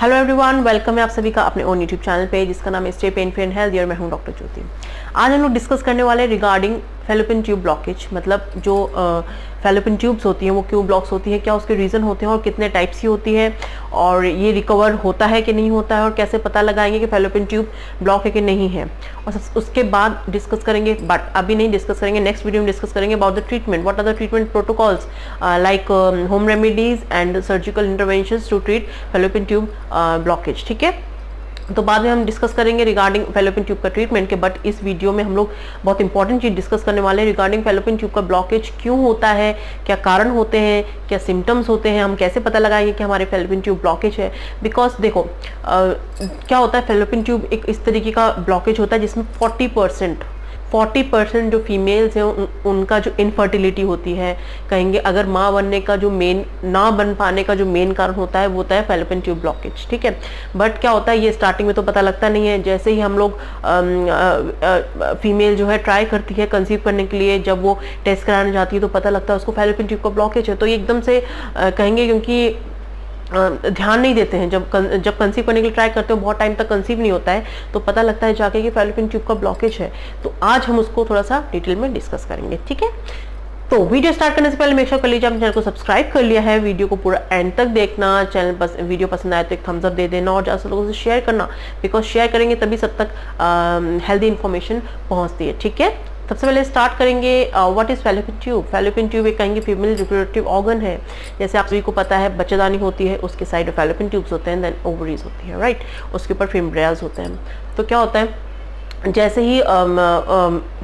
Hello everyone, welcome है आप सभी का अपने ओन यूट्यूब चैनल पे जिसका नाम है stay pain free and health. और मैं हूं डॉक्टर ज्योति। आज हम लोग डिस्कस करने वाले रिगार्डिंग फेलोपियन ट्यूब ब्लॉकेज, मतलब जो फेलोपियन ट्यूब्स होती हैं वो क्यों ब्लॉक्स होती है, क्या उसके रीज़न होते हैं और कितने टाइप्स की होती है, और ये रिकवर होता है कि नहीं होता है, और कैसे पता लगाएंगे कि फेलोपियन ट्यूब ब्लॉक है कि नहीं है। और उसके बाद डिस्कस करेंगे, बट अभी नहीं डिस्कस करेंगे, नेक्स्ट वीडियो में डिस्कस करेंगे about the treatment, what are the treatment protocols like home remedies and surgical interventions to treat fallopian tube blockage. ठीक है, तो बाद में हम डिस्कस करेंगे रिगार्डिंग फेलोपियन ट्यूब का ट्रीटमेंट के। बट इस वीडियो में हम लोग बहुत इंपॉर्टेंट चीज डिस्कस करने वाले हैं रिगार्डिंग फेलोपियन ट्यूब का ब्लॉकेज क्यों होता है, क्या कारण होते हैं, क्या सिम्टम्स होते हैं, हम कैसे पता लगाएंगे कि हमारे फेलोपियन ट्यूब ब्लॉकेज है। बिकॉज देखो क्या होता है, फेलोपियन ट्यूब एक इस तरीके का ब्लॉकेज होता है जिसमें 40% जो फीमेल्स हैं उनका जो इनफर्टिलिटी होती है, कहेंगे अगर माँ बनने का जो ना बन पाने का जो मेन कारण होता है वो होता है फेलोपियन ट्यूब ब्लॉकेज। ठीक है, बट क्या होता है ये स्टार्टिंग में तो पता लगता नहीं है। जैसे ही हम लोग फीमेल जो है ट्राई करती है कंसीव करने के लिए, जब वो टेस्ट कराने जाती है तो पता लगता है उसको फेलोपियन ट्यूब का ब्लॉकेज है। तो ये एकदम से कहेंगे क्योंकि ध्यान नहीं देते हैं, जब कंसीव करने के लिए ट्राई करते हो बहुत टाइम तक कंसीव नहीं होता है तो पता लगता है जाके कि फेलोपियन ट्यूब का ब्लॉकेज है। तो आज हम उसको थोड़ा सा डिटेल में डिस्कस करेंगे। ठीक है, तो वीडियो स्टार्ट करने से पहले मेक श्योर कर लीजिए आपने चैनल को सब्सक्राइब कर लिया है, वीडियो को पूरा एंड तक देखना, वीडियो पसंद आए तो एक थम्स अप दे देना और ज़्यादा लोगों से शेयर करना, बिकॉज शेयर करेंगे तभी सब तक हेल्दी इन्फॉर्मेशन पहुंचती है। ठीक है, सबसे पहले स्टार्ट करेंगे what is fallopian tube. Fallopian tube एक कहेंगे फीमेल रिप्रोडक्टिव ऑर्गन है। जैसे आप सभी को पता है बच्चेदानी होती है, उसके साइड में फेलोपियन ट्यूब्स होते हैं, देन ओवरीज होती है, राइट, उसके ऊपर फिम्ब्रियाज होते हैं। तो क्या होता है, जैसे ही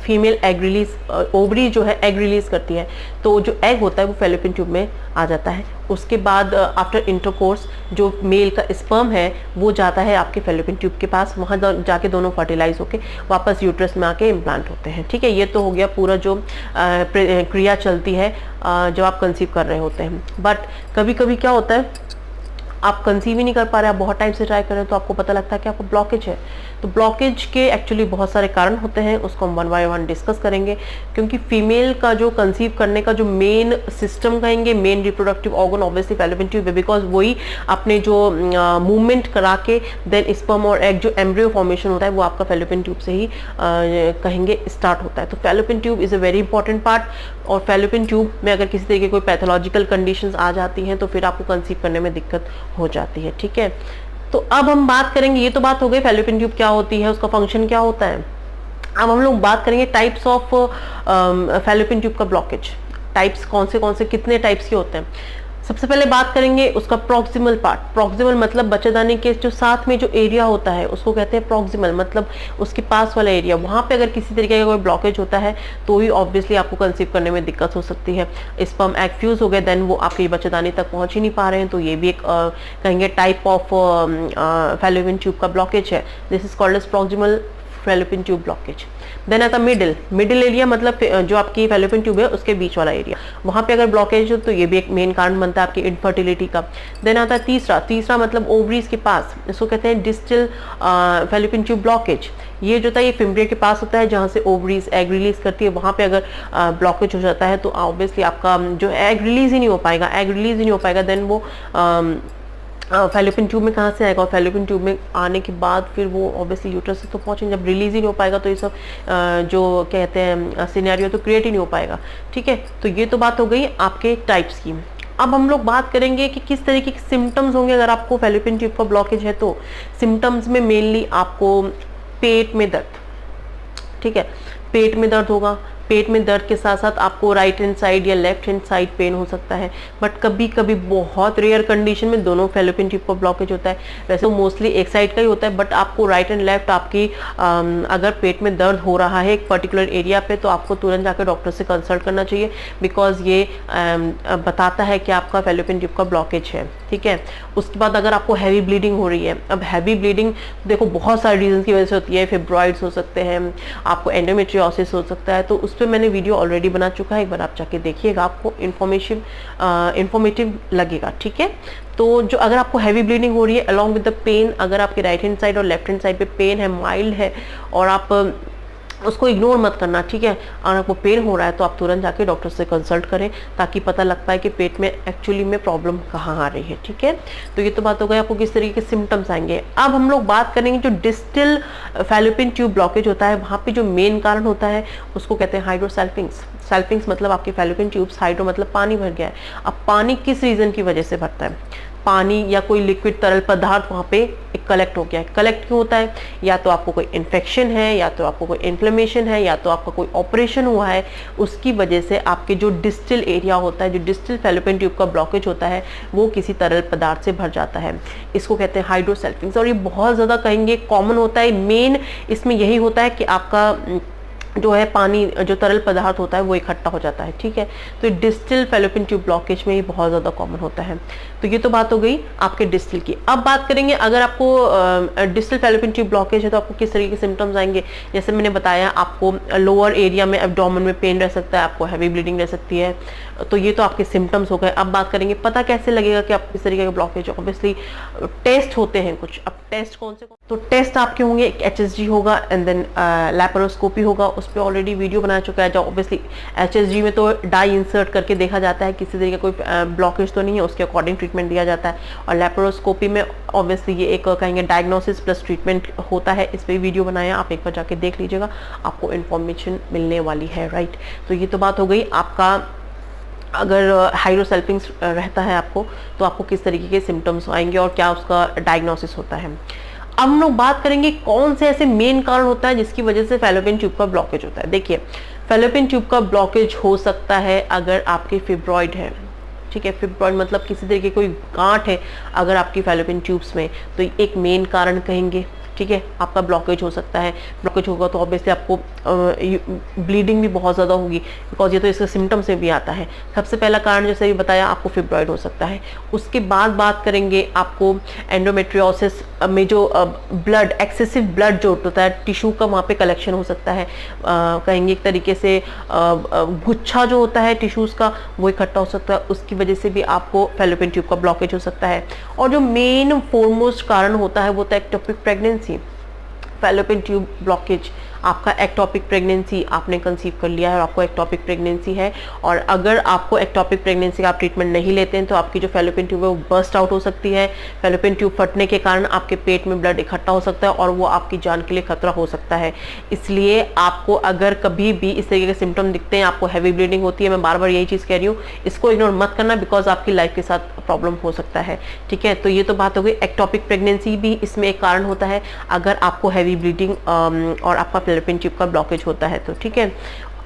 फीमेल एग रिलीज, ओवरी जो है एग रिलीज करती है, तो जो एग होता है वो फेलोपियन ट्यूब में आ जाता है। उसके बाद आफ्टर इंटरकोर्स जो मेल का स्पर्म है वो जाता है आपके फेलोपियन ट्यूब के पास, वहाँ जाके दोनों फर्टिलाइज होके वापस यूट्रस में आके इम्प्लांट होते हैं। ठीक है, ये तो हो गया पूरा जो क्रिया चलती है जब आप कंसीव कर रहे होते हैं। बट कभी कभी क्या होता है, आप कंसीव ही नहीं कर पा रहे, आप बहुत टाइम से ट्राई कर रहे हो, तो आपको पता लगता है कि आपको ब्लॉकेज है। तो ब्लॉकेज के एक्चुअली बहुत सारे कारण होते हैं, उसको हम 1 बाय 1 डिस्कस करेंगे। क्योंकि फीमेल का जो कंसीव करने का जो मेन सिस्टम कहेंगे, main reproductive organ obviously fallopian tube है, बिकॉज वही अपने जो मूवमेंट करा के देन स्पर्म और एग जो एम्ब्रियो फॉर्मेशन होता है वो आपका फेलोपियन ट्यूब से ही कहेंगे स्टार्ट होता है। तो fallopian tube is a very important part. और फेलोपियन ट्यूब में अगर किसी तरीके कोई पैथोलॉजिकल कंडीशंस आ जाती हैं तो फिर आपको कंसीव करने में दिक्कत हो जाती है। ठीक है, तो अब हम बात करेंगे, ये तो बात हो गई फेलोपियन ट्यूब क्या होती है, उसका फंक्शन क्या होता है। अब हम लोग बात करेंगे टाइप्स ऑफ फेलोपियन ट्यूब का ब्लॉकेज। टाइप्स कौन से कितने टाइप्स के होते हैं। सबसे पहले बात करेंगे उसका प्रॉक्सिमल पार्ट। प्रॉक्सिमल मतलब बच्चेदानी के जो साथ में जो एरिया होता है उसको कहते हैं प्रॉक्सिमल, मतलब उसके पास वाला एरिया। वहाँ पे अगर किसी तरीके का कोई ब्लॉकेज होता है तो भी ऑब्वियसली आपको कंसीव करने में दिक्कत हो सकती है। स्पर्म एग फ्यूज हो गए, देन वो आपकी बच्चेदानी तक पहुँच ही नहीं पा रहे हैं, तो ये भी एक कहेंगे टाइप ऑफ फेलोपियन ट्यूब का ब्लॉकेज है। This is called as proximal fallopian tube blockage. Then आता मिडिल एरिया, मतलब जो आपकी फेलोपियन ट्यूब है उसके बीच वाला एरिया, वहाँ पे अगर ब्लॉकेज हो तो ये भी एक मेन कारण बनता है आपकी इनफर्टिलिटी का। देन आता है तीसरा मतलब ओवरीज के पास, इसको कहते हैं डिस्टल फेलोपियन ट्यूब ब्लॉकेज। ये जो था ये फिम्ब्रिया के पास होता है जहाँ से ओवरीज एग रिलीज करती है, वहाँ पे अगर ब्लॉकेज हो जाता है तो ऑब्वियसली आपका जो एग रिलीज ही नहीं हो पाएगा, देन वो फेलोपियन ट्यूब में कहाँ से आएगा, और फेलोपियन ट्यूब में आने के बाद फिर वो ऑब्वियसली यूट्रस से तो पहुँचेंगे। जब रिलीज ही नहीं हो पाएगा तो ये सब जो कहते हैं सिनेरियो तो क्रिएट ही नहीं हो पाएगा। ठीक है, तो ये तो बात हो गई आपके टाइप्स की। अब हम लोग बात करेंगे कि किस तरीके के सिम्टम्स होंगे अगर आपको फेलोपियन ट्यूब का ब्लॉकेज है। तो सिम्टम्स में मेनली आपको पेट में दर्द, ठीक है, पेट में दर्द होगा। पेट में दर्द के साथ साथ आपको राइट हैंड साइड या लेफ्ट हैंड साइड पेन हो सकता है, बट कभी कभी बहुत रेयर कंडीशन में दोनों फेलोपियन ट्यूब का ब्लॉकेज होता है। वैसे तो मोस्टली एक साइड का ही होता है, बट आपको राइट एंड लेफ्ट आपकी अगर पेट में दर्द हो रहा है एक पर्टिकुलर एरिया पे तो आपको तुरंत जाकर डॉक्टर से कंसल्ट करना चाहिए, बिकॉज ये बताता है कि आपका फेलोपियन ट्यूब का ब्लॉकेज है। ठीक है, उसके बाद अगर आपको हैवी ब्लीडिंग हो रही है, अब हैवी ब्लीडिंग देखो बहुत सारे रीजन की वजह से होती है, फिब्रॉइड्स हो सकते हैं, आपको एंडोमेट्रियोसिस हो सकता है, तो उस पर मैंने वीडियो ऑलरेडी बना चुका है, एक बार आप जाके देखिएगा, आपको इन्फॉर्मेटिव लगेगा। ठीक है, तो जो अगर आपको हैवी ब्लीडिंग हो रही है अलॉन्ग विद द पेन, अगर आपके राइट हैंड साइड और लेफ्ट हैंड साइड पे पेन है, माइल्ड है, और आप उसको इग्नोर मत करना, ठीक है। अगर आपको पेन हो रहा है तो आप तुरंत जाके डॉक्टर से कंसल्ट करें, ताकि पता लग पाए कि पेट में एक्चुअली में प्रॉब्लम कहाँ आ रही है, ठीक है। तो ये तो बात हो गई आपको किस तरीके के सिम्टम्स आएंगे। अब हम लोग बात करेंगे जो डिस्टल फैलोपियन ट्यूब ब्लॉकेज होता है, वहाँ पे जो मेन कारण होता है उसको कहते हैं हाइड्रोसेल्फिंग्स। सेल्फिंग्स मतलब आपके फैलोपियन ट्यूब्स, हाइड्रो मतलब पानी भर गया है। अब पानी किस रीजन की वजह से भरता है, पानी या कोई लिक्विड तरल पदार्थ वहाँ पे कलेक्ट हो गया है। कलेक्ट क्यों होता है, या तो आपको कोई इन्फेक्शन है, या तो आपको कोई इन्फ्लेमेशन है, या तो आपका कोई ऑपरेशन हुआ है, उसकी वजह से आपके जो डिस्टल एरिया होता है, जो डिस्टल फैलोपियन ट्यूब का ब्लॉकेज होता है, वो किसी तरल पदार्थ से भर जाता है। इसको कहते हैं हाइड्रोसेल्फिंग्स। और ये बहुत ज़्यादा कहेंगे कॉमन होता है। मेन इसमें यही होता है कि आपका जो है पानी, जो तरल पदार्थ होता है वो इकट्ठा हो जाता है, ठीक है। तो डिस्टल फैलोपियन ट्यूब ब्लॉकेज में ये बहुत ज़्यादा कॉमन होता है। तो ये तो बात हो गई आपके डिस्टल की। अब बात करेंगे अगर आपको डिस्टल फैलोपियन ट्यूब ब्लॉकेज है तो आपको किस तरीके के सिम्टम्स आएंगे। जैसे मैंने बताया, आपको लोअर एरिया में एब्डोमेन में पेन रह सकता है, आपको हैवी ब्लीडिंग रह सकती है। तो ये तो आपके सिम्टम्स हो गए। अब बात करेंगे पता कैसे लगेगा कि आप किस तरीके का ब्लॉकेज है। ऑब्वियसली टेस्ट होते हैं कुछ। अब टेस्ट कौन से, तो टेस्ट आपके होंगे, एक HSG होगा एंड देन लैप्रोस्कोपी होगा। उस पर ऑलरेडी वीडियो बना चुका है। जो ऑब्वियसली HSG में तो डाई इंसर्ट करके देखा जाता है किसी तरीके का कोई ब्लॉकेज तो नहीं है, उसके अकॉर्डिंग ट्रीटमेंट दिया जाता है। और लैप्रोस्कोपी में ऑब्वियसली ये एक कहेंगे डायग्नोसिस प्लस ट्रीटमेंट होता है। इस पर वीडियो बनाया, आप एक बार जाके देख लीजिएगा, आपको इन्फॉर्मेशन मिलने वाली है, राइट। तो ये तो बात हो गई आपका, अगर हाइड्रोसेल्फिंग्स रहता है आपको तो आपको किस तरीके के सिम्टम्स आएंगे और क्या उसका डायग्नोसिस होता है। अब हम लोग बात करेंगे कौन से ऐसे मेन कारण होता है जिसकी वजह से फैलोपियन ट्यूब का ब्लॉकेज होता है। देखिए, फैलोपियन ट्यूब का ब्लॉकेज हो सकता है अगर आपके फिब्रॉइड है, ठीक है। फिब्रॉइड मतलब किसी तरीके की कोई गांठ है अगर आपकी फैलोपियन ट्यूब्स में, तो एक मेन कारण कहेंगे, ठीक है। आपका ब्लॉकेज हो सकता है। ब्लॉकेज होगा तो ऑब्वियसली आपको ब्लीडिंग भी बहुत ज़्यादा होगी, बिकॉज ये तो इसके सिम्टम्स में भी आता है। सबसे पहला कारण जैसे भी बताया, आपको फिब्रॉइड हो सकता है। उसके बाद बात करेंगे आपको एंडोमेट्रियोसिस में जो ब्लड, एक्सेसिव ब्लड जो होता है टिश्यू का, वहाँ पे कलेक्शन हो सकता है। कहेंगे एक तरीके से गुच्छा जो होता है टिश्यूज़ का वो इकट्ठा हो सकता है, उसकी वजह से भी आपको फैलोपियन ट्यूब का ब्लॉकेज हो सकता है। और जो मेन फोरमोस्ट कारण होता है वो तो ectopic pregnancy. Fallopian tube blockage आपका एक्टोपिक प्रेगनेंसी, आपने कंसीव कर लिया है और आपको एक्टोपिक प्रेगनेंसी है, और अगर आपको एक्टोपिक प्रेगनेंसी का आप ट्रीटमेंट नहीं लेते हैं तो आपकी जो फैलोपियन ट्यूब है वो बर्स्ट आउट हो सकती है। फैलोपियन ट्यूब फटने के कारण आपके पेट में ब्लड इकट्ठा हो सकता है और वो आपकी जान के लिए खतरा हो सकता है। इसलिए आपको अगर कभी भी इस तरीके के सिम्टम दिखते हैं, आपको हैवी ब्लीडिंग होती है, मैं बार बार यही चीज़ कह रही हूँ, इसको इग्नोर मत करना, बिकॉज आपकी लाइफ के साथ प्रॉब्लम हो सकता है, ठीक है। तो ये तो बात हो गई। एक्टोपिक प्रेगनेंसी भी इसमें एक कारण होता है अगर आपको हैवी ब्लीडिंग और आपका फैलोपियन ट्यूब का ब्लॉकेज होता है तो, ठीक है।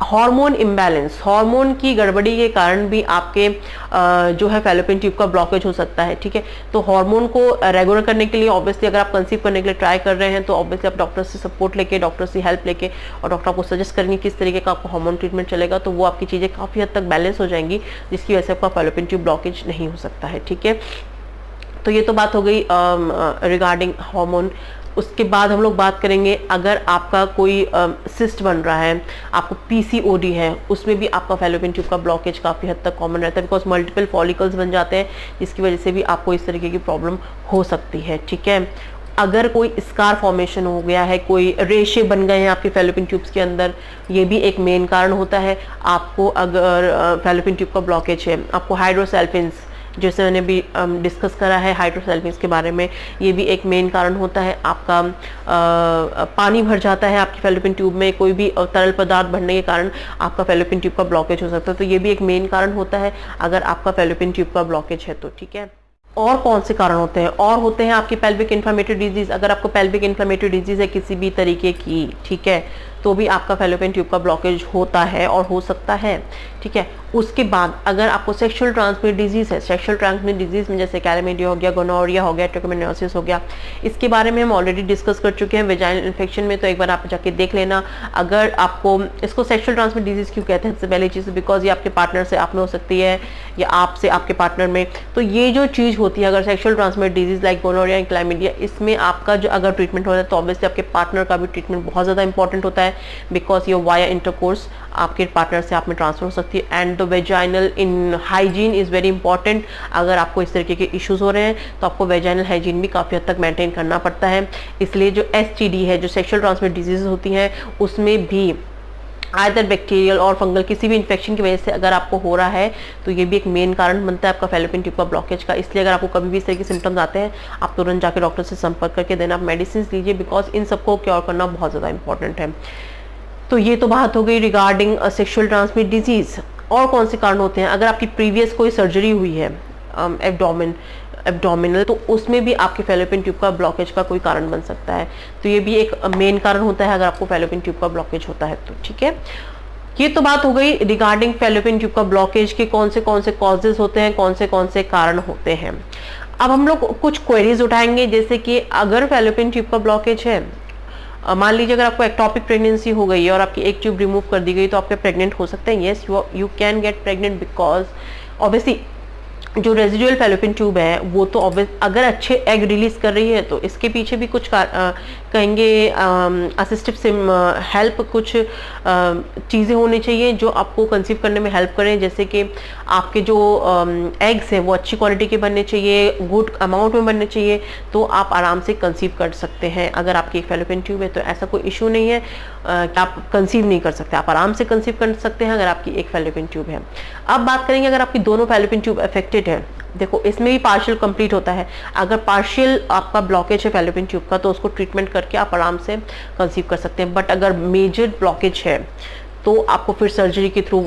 हार्मोन इम्बैलेंस, हार्मोन की गड़बड़ी के कारण भी आपके जो है फैलोपियन ट्यूब का ब्लॉकेज हो सकता है, ठीक है। तो हार्मोन को रेगुलर करने के लिए ऑब्वियसली अगर आप कंसीव करने के लिए ट्राई कर रहे हैं तो ऑब्वियसली आप डॉक्टर से सपोर्ट लेके, डॉक्टर से हेल्प लेके, और डॉक्टर आपको सजेस्ट करेंगे किस तरीके का आपको हार्मोन ट्रीटमेंट चलेगा, तो वो आपकी चीज़ें काफ़ी हद तक बैलेंस हो जाएंगी, जिसकी वजह से आपका फैलोपियन ट्यूब ब्लॉकेज नहीं हो सकता है, ठीक है। तो ये तो बात हो गई रिगार्डिंग हार्मोन। उसके बाद हम लोग बात करेंगे अगर आपका कोई सिस्ट बन रहा है, आपको PCOD है, उसमें भी आपका फैलोपियन ट्यूब का ब्लॉकेज काफ़ी हद तक कॉमन रहता है, बिकॉज मल्टीपल फॉलिकल्स बन जाते हैं, जिसकी वजह से भी आपको इस तरीके की प्रॉब्लम हो सकती है, ठीक है। अगर कोई स्कार फॉर्मेशन हो गया है, कोई रेशे बन गए हैं आपके फैलोपियन ट्यूब्स के अंदर, ये भी एक मेन कारण होता है। आपको अगर फैलोपियन ट्यूब का ब्लॉकेज है, आपको हाइड्रोसेल्फिन्स, जैसे मैंने भी डिस्कस करा है हाइड्रोसेल्फिन्स के बारे में, ये भी एक मेन कारण होता है। आपका पानी भर जाता है आपकी फैलोपियन ट्यूब में, कोई भी तरल पदार्थ भरने के कारण आपका फैलोपियन ट्यूब का ब्लॉकेज हो सकता है, तो ये भी एक मेन कारण होता है अगर आपका फैलोपियन ट्यूब का ब्लॉकेज है तो, ठीक है। और कौन से कारण होते हैं, और होते हैं आपकी पेल्विक इन्फ्लेमेटरी डिजीज। अगर आपको पेल्विक इन्फ्लेमेटरी डिजीज है किसी भी तरीके की, ठीक है, तो भी आपका फैलोपियन ट्यूब का ब्लॉकेज होता है और हो सकता है, ठीक है। उसके बाद अगर आपको सेक्सुअल ट्रांसमिट डिजीज है, सेक्सुअल ट्रांसमिट डिजीज में जैसे कैलामिडिया हो गया, गोनोरिया हो गया, ट्रिकोमोनासिस हो गया, इसके बारे में हम ऑलरेडी डिस्कस कर चुके हैं वेजाइनल इन्फेक्शन में, तो एक बार आप जाके देख लेना। अगर आपको, इसको सेक्सुअल ट्रांसमिट डिजीज क्यों कहते हैं, सबसे पहली चीज़ बिकॉज ये आपके पार्टनर से आप में हो सकती है या आपसे आपके पार्टनर में, तो ये जो चीज़ होती है अगर sexual transmit disease like gonorrhoea and chlamydia, इसमें आपका जो अगर ट्रीटमेंट हो रहा है तो ऑब्वियसली आपके पार्टनर का भी ट्रीटमेंट बहुत ज़्यादा इंपॉर्टेंट होता है, बिकॉज ये वाया इंटरकोर्स आपके पार्टनर से आप में ट्रांसफर हो सकती है। And the vaginal in hygiene is very important. अगर आपको इस तरीके के इश्यूज हो रहे हैं तो आपको वेजाइनल हाइजीन भी काफ़ी हद तक मेंटेन करना पड़ता है। इसलिए जो STD है, जो सेक्सुअल ट्रांसमिटेड डिजीज होती हैं, उसमें भी आइदर बैक्टीरियल और फंगल किसी भी इन्फेक्शन की वजह से अगर आपको हो रहा है तो ये भी एक मेन कारण बनता है आपका फैलोपियन ट्यूब का ब्लॉकेज का। इसलिए अगर आपको कभी भी इस तरह के सिम्टम्स आते हैं, आप तुरंत जाकर डॉक्टर से संपर्क करके देना, आप मेडिसिन लीजिए, बिकॉज इन सबको क्योर करना बहुत ज़्यादा इंपॉर्टेंट है। तो ये तो बात हो गई रिगार्डिंग सेक्सुअल ट्रांसमिट डिजीज। और कौन से कारण होते हैं? अगर आपकी प्रीवियस कोई सर्जरी हुई है एब्डोमिनल, तो उसमें भी आपके फैलोपियन ट्यूब का ब्लॉकेज का कोई कारण बन सकता है। तो ये भी एक मेन कारण होता है अगर आपको फैलोपियन ट्यूब का ब्लॉकेज होता है तो। ठीक है, ये तो बात हो गई रिगार्डिंग फैलोपियन ट्यूब का ब्लॉकेज के कौन से कॉजेज होते हैं, कौन से कारण होते हैं। अब हम लोग कुछ क्वेरीज उठाएंगे, जैसे कि अगर फैलोपियन ट्यूब का ब्लॉकेज है, मान लीजिए अगर आपको एक्टोपिक प्रेगनेंसी हो गई है और आपकी एक ट्यूब रिमूव कर दी गई, तो आपके प्रेग्नेंट हो सकते हैं। Yes, you can get pregnant, because obviously जो रेजिडुअल फैलोपियन ट्यूब है वो तो अगर अच्छे एग रिलीज कर रही है तो इसके पीछे भी कुछ कहेंगे असिस्टिव हेल्प, कुछ चीज़ें होनी चाहिए जो आपको कंसीव करने में हेल्प करें। जैसे कि आपके जो एग्स हैं वो अच्छी क्वालिटी के बनने चाहिए, गुड अमाउंट में बनने चाहिए, तो आप आराम से कंसीव कर सकते हैं। अगर आपकी एक फैलोपियन ट्यूब है तो ऐसा कोई इशू नहीं है कि आप कंसीव नहीं कर सकते, आप आराम से कंसीव कर सकते हैं अगर आपकी एक फैलोपियन ट्यूब है। अब बात करेंगे अगर आपकी दोनों फैलोपियन ट्यूब अफेक्टेड है। देखो, इसमें भी पार्शियल कंप्लीट होता है। अगर पार्शियल आपका ब्लॉकेज है फैलोपियन ट्यूब का तो उसको ट्रीटमेंट करके आप आराम से कंसीव कर सकते हैं। बट अगर मेजर ब्लॉकेज है तो आपको फिर सर्जरी के थ्रू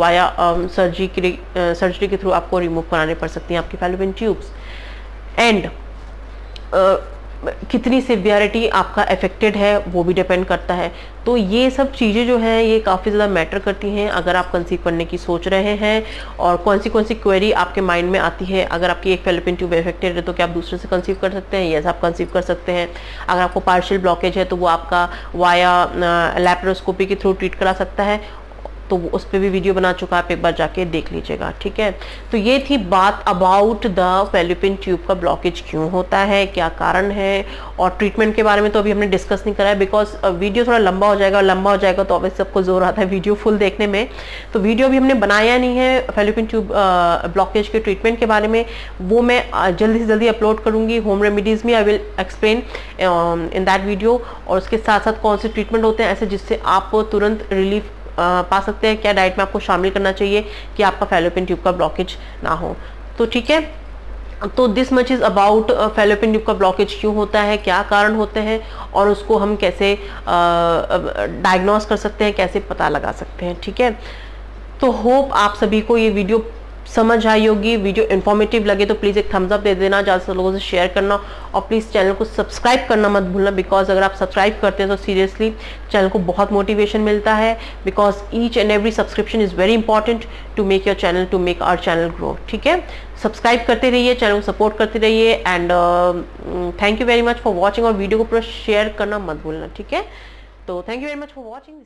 सर्जरी के थ्रू आपको रिमूव कराने पड़ सकती हैं आपकी फैलोपियन ट्यूब्स। एंड कितनी सिवियरिटी आपका अफेक्टेड है वो भी डिपेंड करता है। तो ये सब चीज़ें जो हैं ये काफ़ी ज़्यादा मैटर करती हैं अगर आप कंसीव करने की सोच रहे हैं। और कौन सी क्वेरी आपके माइंड में आती है, अगर आपकी एक फैलोपियन ट्यूब अफेक्टेड है तो क्या आप दूसरे से कंसीव कर सकते हैं? यस, आप कंसीव कर सकते हैं। अगर आपको पार्शियल ब्लॉकेज है तो वो आपका वाया लैप्रोस्कोपी के थ्रू ट्रीट करा सकता है, तो उस पर भी वीडियो बना चुका, आप एक बार जाके देख लीजिएगा। ठीक है, तो ये थी बात अबाउट द फैलोपियन ट्यूब का ब्लॉकेज क्यों होता है, क्या कारण है। और ट्रीटमेंट के बारे में तो अभी हमने डिस्कस नहीं करा है, बिकॉज वीडियो थोड़ा लंबा हो जाएगा तो ऑब्वियसली सबको जोर आता है वीडियो फुल देखने में। तो वीडियो अभी हमने बनाया नहीं है फैलोपियन ट्यूब ब्लॉकेज के ट्रीटमेंट के बारे में, वो मैं जल्दी से जल्दी अपलोड करूँगी। होम रेमिडीज़ में I will explain in that video, और उसके साथ साथ कौन से ट्रीटमेंट होते हैं ऐसे जिससे आप तुरंत रिलीफ पा सकते हैं, क्या डाइट में आपको शामिल करना चाहिए कि आपका फैलोपियन ट्यूब का ब्लॉकेज ना हो। तो ठीक है, तो this much is about fallopian tube का ब्लॉकेज क्यों होता है, क्या कारण होते हैं, और उसको हम कैसे डायग्नोस कर सकते हैं, कैसे पता लगा सकते हैं। ठीक है, तो होप आप सभी को ये वीडियो समझ आई होगी। वीडियो इन्फॉर्मेटिव लगे तो प्लीज़ एक थम्स अप दे देना, ज़्यादा से लोगों से शेयर करना, और प्लीज़ चैनल को सब्सक्राइब करना मत भूलना, बिकॉज अगर आप सब्सक्राइब करते हैं तो सीरियसली चैनल को बहुत मोटिवेशन मिलता है। Because each and every subscription is very important to make your channel, to make our channel grow. ठीक है, सब्सक्राइब करते रहिए, चैनल को सपोर्ट करते रहिए। And thank you very much for watching, और वीडियो को पूरा शेयर करना मत भूलना। ठीक है, तो thank you very much for watching.